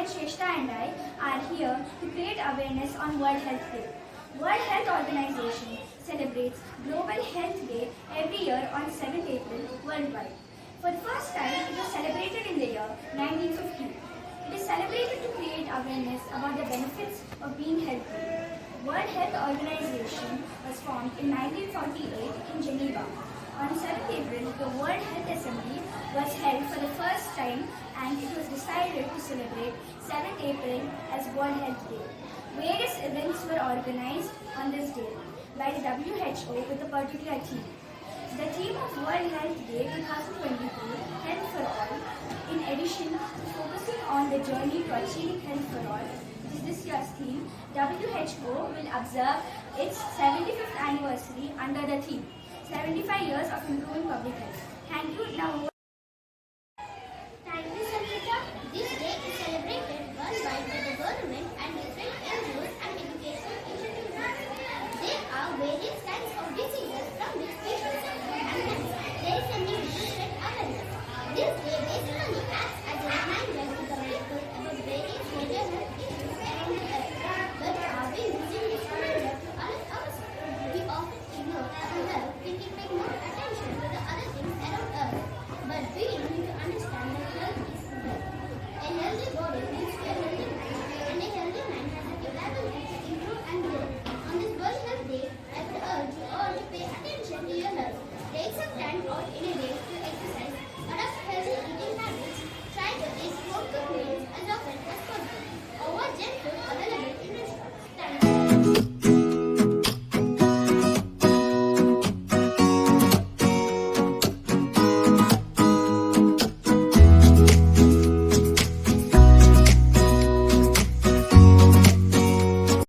Shrestha and I are here to create awareness on World Health Day. World Health Organization celebrates Global Health Day every year on 7th April worldwide. For the first time, it was celebrated in the year 1950. It is celebrated to create awareness about the benefits of being healthy. World Health Organization was formed in 1948 in Geneva. On 7th April, the World Health Assembly was held for the first time and it was decided to celebrate 7th April as World Health Day. Various events were organized on this day by the WHO with a particular theme. The theme of World Health Day 2022, Health for All, in addition to focusing on the journey to achieving health for all, which is this year's theme, WHO will observe its 75th anniversary under the theme, 75 years of improving public health. Thank you. Now, thank you, Sangeeta. This day is celebrated worldwide by the government and different NGOs and educational institutions. There are various kinds of diseases from which people suffer and hence there is a need to spread awareness. This day basically acts